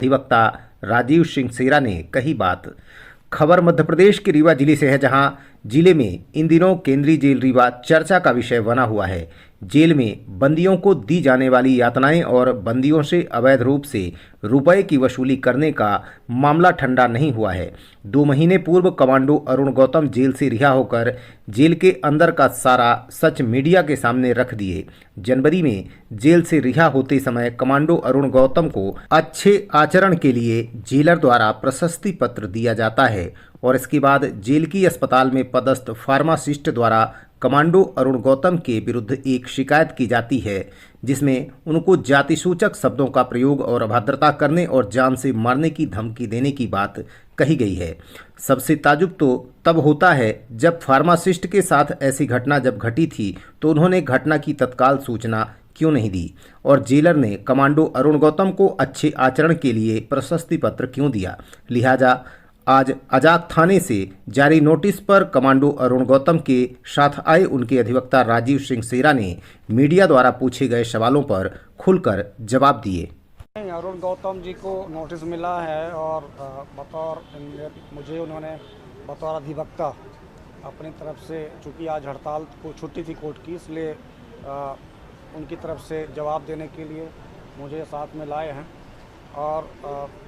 अधिवक्ता राजीव सिंह सेरा ने कही बात। खबर मध्य प्रदेश के रीवा जिले से है, जहां जिले में इन दिनों केंद्रीय जेल रीवा चर्चा का विषय बना हुआ है। जेल में बंदियों को दी जाने वाली यातनाएं और बंदियों से अवैध रूप से रुपए की वसूली करने का मामला ठंडा नहीं हुआ है। 2 महीने पूर्व कमांडो अरुण गौतम जेल से रिहा होकर जेल के अंदर का सारा सच मीडिया के सामने रख दिए। जनवरी में जेल से रिहा होते समय कमांडो अरुण गौतम को अच्छे आचरण के लिए जेलर द्वारा प्रशस्ति पत्र दिया जाता है और इसके बाद जेल की अस्पताल में पदस्थ फार्मासिस्ट द्वारा कमांडो अरुण गौतम के विरुद्ध एक शिकायत की जाती है, जिसमें उनको जाति सूचक शब्दों का प्रयोग और अभद्रता करने और जान से मारने की धमकी देने की बात कही गई है। सबसे ताजुब तो तब होता है जब फार्मासिस्ट के साथ ऐसी घटना जब घटी थी तो उन्होंने घटना की तत्काल सूचना क्यों नहीं दी और जेलर ने कमांडो अरुण गौतम को अच्छे आचरण के लिए प्रशस्ति पत्र क्यों दिया। लिहाजा आज अजाक थाने से जारी नोटिस पर कमांडो अरुण गौतम के साथ आए उनके अधिवक्ता राजीव सिंह सेरा ने मीडिया द्वारा पूछे गए सवालों पर खुलकर जवाब दिए। अरुण गौतम जी को नोटिस मिला है और मुझे उन्होंने बतौर अधिवक्ता अपनी तरफ से, चूँकि आज हड़ताल को छुट्टी थी कोर्ट की, इसलिए उनकी तरफ से जवाब देने के लिए मुझे साथ में लाए हैं। और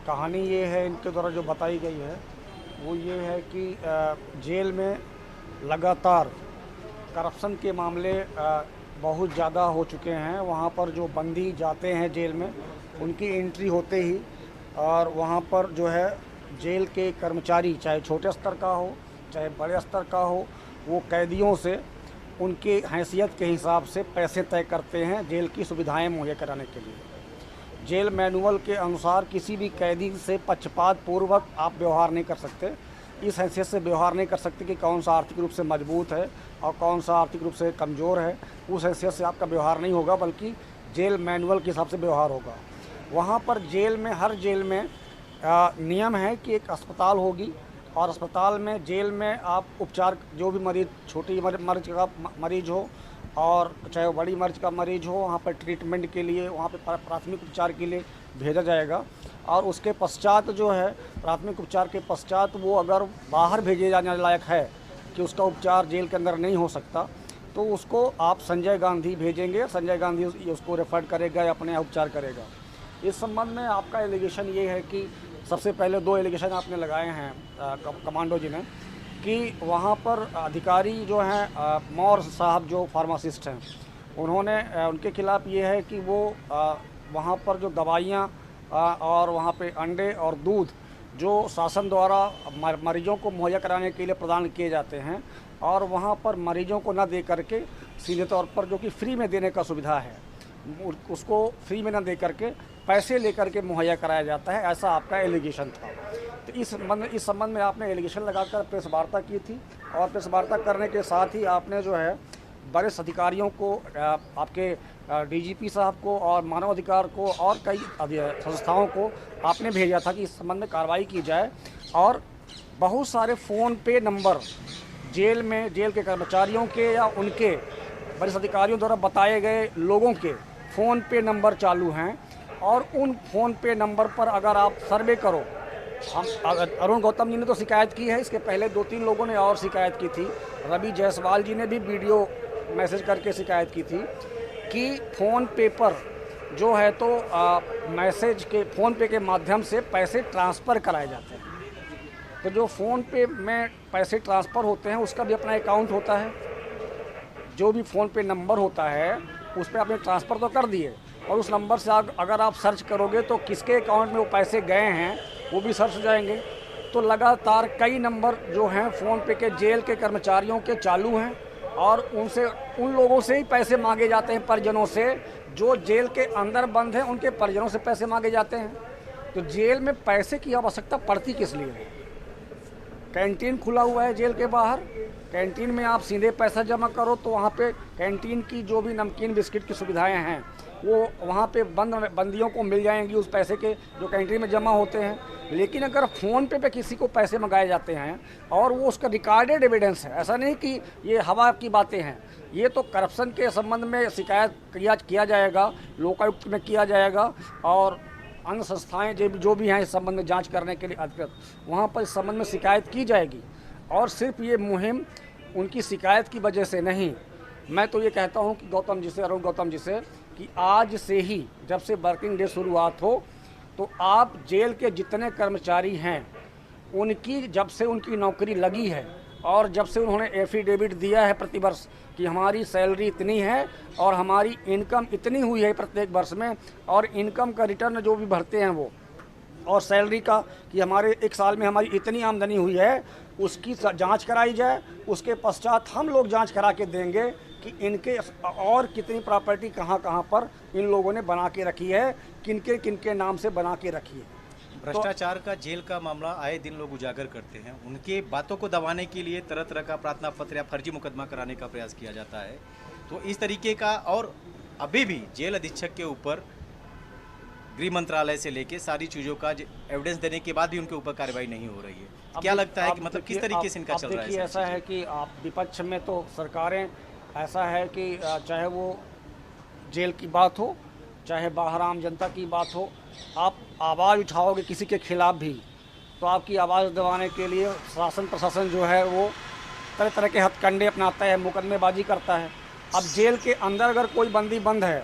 कहानी ये है इनके द्वारा जो बताई गई है वो ये है कि जेल में लगातार करप्शन के मामले बहुत ज़्यादा हो चुके हैं। वहाँ पर जो बंदी जाते हैं जेल में, उनकी एंट्री होते ही और वहाँ पर जो है जेल के कर्मचारी, चाहे छोटे स्तर का हो चाहे बड़े स्तर का हो, वो कैदियों से उनके हैसियत के हिसाब से पैसे तय करते हैं जेल की सुविधाएं मुहैया कराने के लिए। जेल मैनुअल के अनुसार किसी भी कैदी से पक्षपात पूर्वक आप व्यवहार नहीं कर सकते। इस हैसियत से व्यवहार नहीं कर सकते कि कौन सा आर्थिक रूप से मजबूत है और कौन सा आर्थिक रूप से कमज़ोर है। उस हैसियत से आपका व्यवहार नहीं होगा, बल्कि जेल मैनुअल के हिसाब से व्यवहार होगा। वहाँ पर जेल में, हर जेल में नियम है कि एक अस्पताल होगी और अस्पताल में, जेल में आप उपचार, जो भी मरीज़, छोटी मर्ज का मरीज़ हो और चाहे वो बड़ी मर्ज का मरीज़ हो, वहाँ पर ट्रीटमेंट के लिए, वहाँ पर प्राथमिक उपचार के लिए भेजा जाएगा। और उसके पश्चात जो है, प्राथमिक उपचार के पश्चात वो अगर बाहर भेजे जाने लायक है कि उसका उपचार जेल के अंदर नहीं हो सकता, तो उसको आप संजय गांधी भेजेंगे। संजय गांधी उसको रेफर करेगा या अपने यहाँ उपचार करेगा। इस संबंध में आपका एलिगेशन ये है कि सबसे पहले 2 एलिगेशन आपने लगाए हैं कमांडो जी ने, कि वहाँ पर अधिकारी जो हैं मौर साहब जो फार्मासिस्ट हैं, उन्होंने, उनके खिलाफ़ ये है कि वो वहाँ पर जो दवाइयाँ और वहाँ पे अंडे और दूध जो शासन द्वारा मरीजों को मुहैया कराने के लिए प्रदान किए जाते हैं, और वहाँ पर मरीजों को न दे करके सीधे तौर पर, जो कि फ्री में देने का सुविधा है, उसको फ्री में न दे करके पैसे लेकर के मुहैया कराया जाता है, ऐसा आपका एलिगेशन था। तो इस संबंध में आपने एलिगेशन लगाकर प्रेस वार्ता की थी और प्रेस वार्ता करने के साथ ही आपने जो है वरिष्ठ अधिकारियों को, आपके डीजीपी साहब को और मानव अधिकार को और कई संस्थाओं को आपने भेजा था कि इस संबंध में कार्रवाई की जाए। और बहुत सारे फ़ोन पे नंबर जेल में, जेल के कर्मचारियों के या उनके वरिष्ठ अधिकारियों द्वारा बताए गए लोगों के फ़ोन पे नंबर चालू हैं, और उन फ़ोन पे नंबर पर अगर आप सर्वे करो, हम अरुण गौतम जी ने तो शिकायत की है, इसके पहले 2-3 लोगों ने और शिकायत की थी। रवि जायसवाल जी ने भी वीडियो मैसेज करके शिकायत की थी कि फ़ोन पे पर जो है तो मैसेज के, फ़ोन पे के माध्यम से पैसे ट्रांसफ़र कराए जाते हैं। तो जो फ़ोन पे में पैसे ट्रांसफ़र होते हैं उसका भी अपना अकाउंट होता है। जो भी फ़ोन पे नंबर होता है उस पर आपने ट्रांसफ़र तो कर दिए, और उस नंबर से अगर आप सर्च करोगे तो किसके अकाउंट में वो पैसे गए हैं वो भी सर्च हो जाएंगे। तो लगातार कई नंबर जो हैं फ़ोन पे के जेल के कर्मचारियों के चालू हैं, और उन लोगों से ही पैसे मांगे जाते हैं, परिजनों से, जो जेल के अंदर बंद हैं उनके परिजनों से पैसे मांगे जाते हैं। तो जेल में पैसे की आवश्यकता पड़ती किस लिए है? कैंटीन खुला हुआ है जेल के बाहर, कैंटीन में आप सीधे पैसा जमा करो तो वहाँ पे कैंटीन की जो भी नमकीन बिस्किट की सुविधाएं हैं वो वहाँ पे बंदियों को मिल जाएंगी उस पैसे के जो कैंटीन में जमा होते हैं। लेकिन अगर फ़ोन पे किसी को पैसे मंगाए जाते हैं और वो उसका रिकॉर्डेड एविडेंस है, ऐसा नहीं कि ये हवा की बातें हैं, ये तो करप्शन के संबंध में शिकायत किया जाएगा, लोकायुक्त में किया जाएगा और अन्य संस्थाएं जो भी हैं इस संबंध में जांच करने के लिए अधिकृत, वहाँ पर इस संबंध में शिकायत की जाएगी। और सिर्फ ये मुहिम उनकी शिकायत की वजह से नहीं, मैं तो ये कहता हूँ कि अरुण गौतम जी से कि आज से ही जब से वर्किंग डे शुरुआत हो तो आप जेल के जितने कर्मचारी हैं उनकी, जब से उनकी नौकरी लगी है और जब से उन्होंने एफिडेविट दिया है प्रतिवर्ष कि हमारी सैलरी इतनी है और हमारी इनकम इतनी हुई है प्रत्येक वर्ष में, और इनकम का रिटर्न जो भी भरते हैं वो, और सैलरी का कि हमारे एक साल में हमारी इतनी आमदनी हुई है, उसकी जांच कराई जाए। उसके पश्चात हम लोग जांच करा के देंगे कि इनके और कितनी प्रॉपर्टी कहाँ कहाँ पर इन लोगों ने बना के रखी है, किनके नाम से बना के रखी है। भ्रष्टाचार का, जेल का मामला आए दिन लोग उजागर करते हैं। उनके बातों को दबाने के लिए तरह तरह का प्रार्थना पत्र या फर्जी मुकदमा कराने का प्रयास किया जाता है। तो इस तरीके का, और अभी भी जेल अधीक्षक के ऊपर गृह मंत्रालय से लेके सारी चीज़ों का एविडेंस देने के बाद भी उनके ऊपर कार्रवाई नहीं हो रही है। क्या लगता है कि मतलब किस तरीके से इनका चल रहा है? देखिए, ऐसा है कि आप विपक्ष में तो सरकारें, ऐसा है कि चाहे वो जेल की बात हो, चाहे बाहर आम जनता की बात हो, आप आवाज़ उठाओगे किसी के खिलाफ भी तो आपकी आवाज़ दबाने के लिए शासन प्रशासन जो है वो तरह तरह के हथकंडे अपनाता है, मुकदमेबाजी करता है। अब जेल के अंदर अगर कोई बंदी बंद है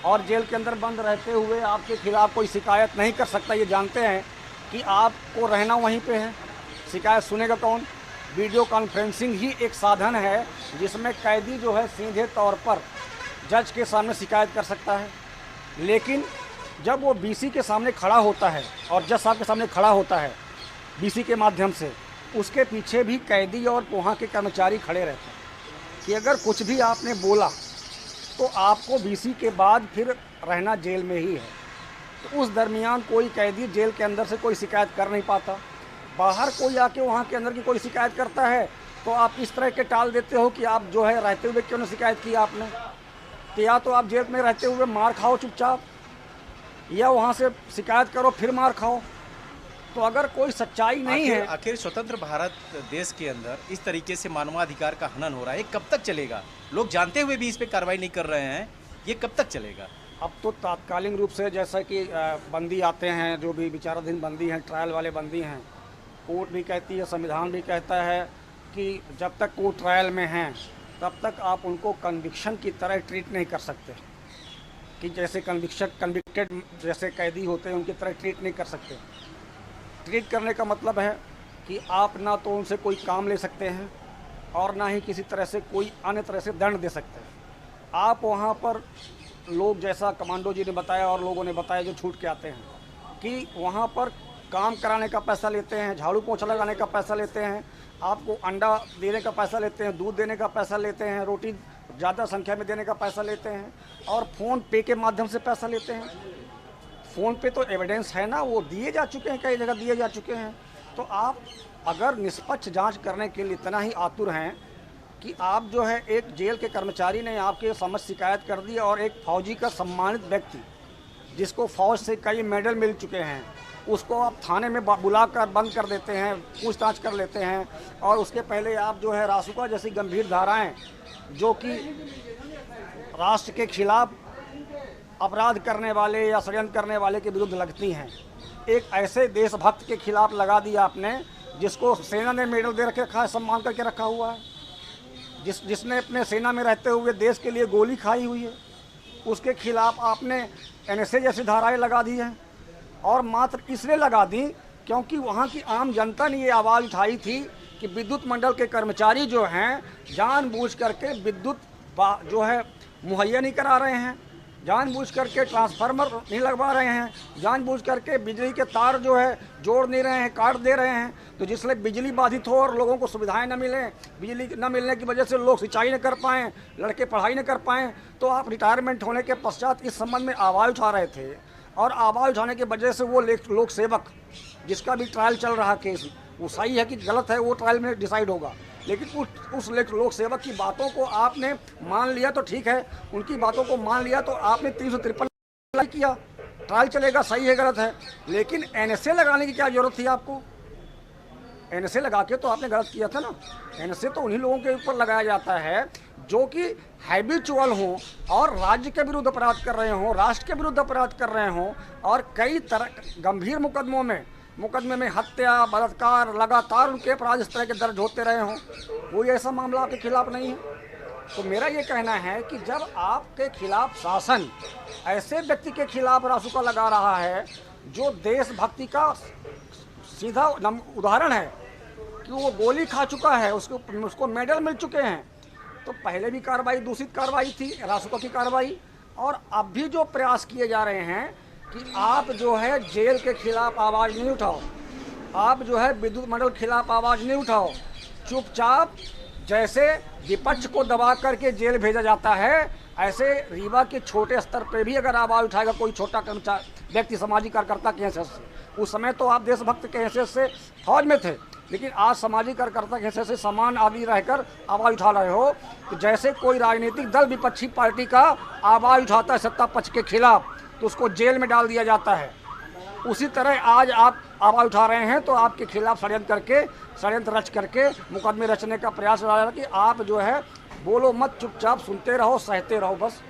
और जेल के अंदर बंद रहते हुए आपके खिलाफ कोई शिकायत नहीं कर सकता, ये जानते हैं कि आपको रहना वहीं पे है, शिकायत सुनेगा कौन? वीडियो कॉन्फ्रेंसिंग ही एक साधन है जिसमें कैदी जो है सीधे तौर पर जज के सामने शिकायत कर सकता है। लेकिन जब वो बीसी के सामने खड़ा होता है और जज साहब के सामने खड़ा होता है बीसी के माध्यम से, उसके पीछे भी कैदी और वहाँ के कर्मचारी खड़े रहते हैं कि अगर कुछ भी आपने बोला तो आपको बीसी के बाद फिर रहना जेल में ही है। तो उस दरमियान कोई कैदी जेल के अंदर से कोई शिकायत कर नहीं पाता। बाहर कोई आके वहाँ के अंदर की कोई शिकायत करता है तो आप इस तरह के टाल देते हो कि आप जो है रहते हुए क्यों नहीं शिकायत की आपने, तो या तो आप जेल में रहते हुए मार खाओ चुपचाप, या वहाँ से शिकायत करो फिर मार खाओ। तो अगर कोई सच्चाई नहीं है, आखिर स्वतंत्र भारत देश के अंदर इस तरीके से मानवाधिकार का हनन हो रहा है, कब तक चलेगा? लोग जानते हुए भी इस पे कार्रवाई नहीं कर रहे हैं, ये कब तक चलेगा? अब तो तात्कालिक रूप से जैसा कि बंदी आते हैं, जो भी विचाराधीन बंदी हैं, ट्रायल वाले बंदी हैं, कोर्ट भी कहती है, संविधान भी कहता है कि जब तक वो ट्रायल में हैं तब तक आप उनको कन्विक्शन की तरह ट्रीट नहीं कर सकते, कि जैसे कन्विक्टेड जैसे कैदी होते हैं उनकी तरह ट्रीट नहीं कर सकते। ट्रीट करने का मतलब है कि आप ना तो उनसे कोई काम ले सकते हैं और ना ही किसी तरह से कोई अन्य तरह से दंड दे सकते हैं। आप वहाँ पर लोग, जैसा कमांडो जी ने बताया और लोगों ने बताया जो छूट के आते हैं, कि वहाँ पर काम कराने का पैसा लेते हैं, झाड़ू पोछा लगाने का पैसा लेते हैं, आपको अंडा देने का पैसा लेते हैं, दूध देने का पैसा लेते हैं, रोटी ज़्यादा संख्या में देने का पैसा लेते हैं, और फ़ोन पे के माध्यम से पैसा लेते हैं। फ़ोन पे तो एविडेंस है ना, वो दिए जा चुके हैं, कई जगह दिए जा चुके हैं। तो आप अगर निष्पक्ष जांच करने के लिए इतना ही आतुर हैं कि आप जो है, एक जेल के कर्मचारी ने आपके समझ शिकायत कर दी और एक फौजी का सम्मानित व्यक्ति जिसको फौज से कई मेडल मिल चुके हैं, उसको आप थाने में बुलाकर बंद कर देते हैं, पूछताछ कर लेते हैं, और उसके पहले आप जो है रासुका जैसी गंभीर धाराएं जो कि राष्ट्र के खिलाफ अपराध करने वाले या षड्यंत्र करने वाले के विरुद्ध लगती हैं, एक ऐसे देशभक्त के खिलाफ लगा दिया आपने जिसको सेना ने मेडल दे रखा है, सम्मान करके रखा हुआ है, जिसने अपने सेना में रहते हुए देश के लिए गोली खाई हुई है, उसके खिलाफ आपने एनएसए जैसी धाराएं लगा दी हैं। और मात्र इसलिए लगा दी क्योंकि वहाँ की आम जनता ने ये आवाज़ उठाई थी कि विद्युत मंडल के कर्मचारी जो हैं जानबूझ करके विद्युत जो है मुहैया नहीं करा रहे हैं, जानबूझ करके ट्रांसफार्मर नहीं लगवा रहे हैं, जानबूझ करके बिजली के तार जो है जोड़ नहीं रहे हैं, काट दे रहे हैं। तो जिससे बिजली बाधित हो और लोगों को सुविधाएं न मिलें, बिजली न मिलने की वजह से लोग सिंचाई न कर पाएँ, लड़के पढ़ाई न कर पाएँ, तो आप रिटायरमेंट होने के पश्चात इस संबंध में आवाज़ उठा रहे थे। और आवाज़ उठाने की वजह से वो लोक सेवक जिसका भी ट्रायल चल रहा केस, वो सही है कि गलत है वो ट्रायल में डिसाइड होगा, लेकिन उस लोक सेवक की बातों को आपने मान लिया तो ठीक है, उनकी बातों को मान लिया तो आपने 353 किया, ट्रायल चलेगा, सही है गलत है, लेकिन एनएसए लगाने की क्या ज़रूरत थी आपको? एनएसए लगा के तो आपने गलत किया था ना। एनएसए तो उन्हीं लोगों के ऊपर लगाया जाता है जो कि हैबिचुअल हों और राज्य के विरुद्ध अपराध कर रहे हों, राष्ट्र के विरुद्ध अपराध कर रहे हों और कई तरह गंभीर मुकदमे में हत्या, बलात्कार, लगातार उनके अपराध इस तरह के दर्ज होते रहे हों। कोई ऐसा मामला आपके खिलाफ नहीं है। तो मेरा ये कहना है कि जब आपके खिलाफ शासन ऐसे व्यक्ति के खिलाफ रासुका लगा रहा है जो देशभक्ति का सीधा उदाहरण है कि वो गोली खा चुका है, उसको मेडल मिल चुके हैं, तो पहले भी कार्रवाई दूषित कार्रवाई थी रासुका की कार्रवाई, और अब भी जो प्रयास किए जा रहे हैं कि आप जो है जेल के खिलाफ आवाज़ नहीं उठाओ, आप जो है विद्युत मंडल के खिलाफ आवाज़ नहीं उठाओ, चुपचाप जैसे विपक्ष को दबा करके जेल भेजा जाता है, ऐसे रीवा के छोटे स्तर पे भी अगर आवाज़ उठाएगा कोई छोटा कर्मचारी व्यक्ति, सामाजिक कार्यकर्ता के हैसियत से, उस समय तो आप देशभक्त के हैसियत से फौज में थे, लेकिन आज सामाजिक कार्यकर्ता के हैसियत से समान आदि रहकर आवाज़ उठा रहे हो। तो जैसे कोई राजनीतिक दल विपक्षी पार्टी का आवाज़ उठाता है सत्ता पक्ष के खिलाफ तो उसको जेल में डाल दिया जाता है, उसी तरह आज आप आवाज़ उठा रहे हैं तो आपके खिलाफ षड्यंत्र रच करके मुकदमे रचने का प्रयास हो रहा है कि आप जो है बोलो मत, चुपचाप सुनते रहो, सहते रहो बस।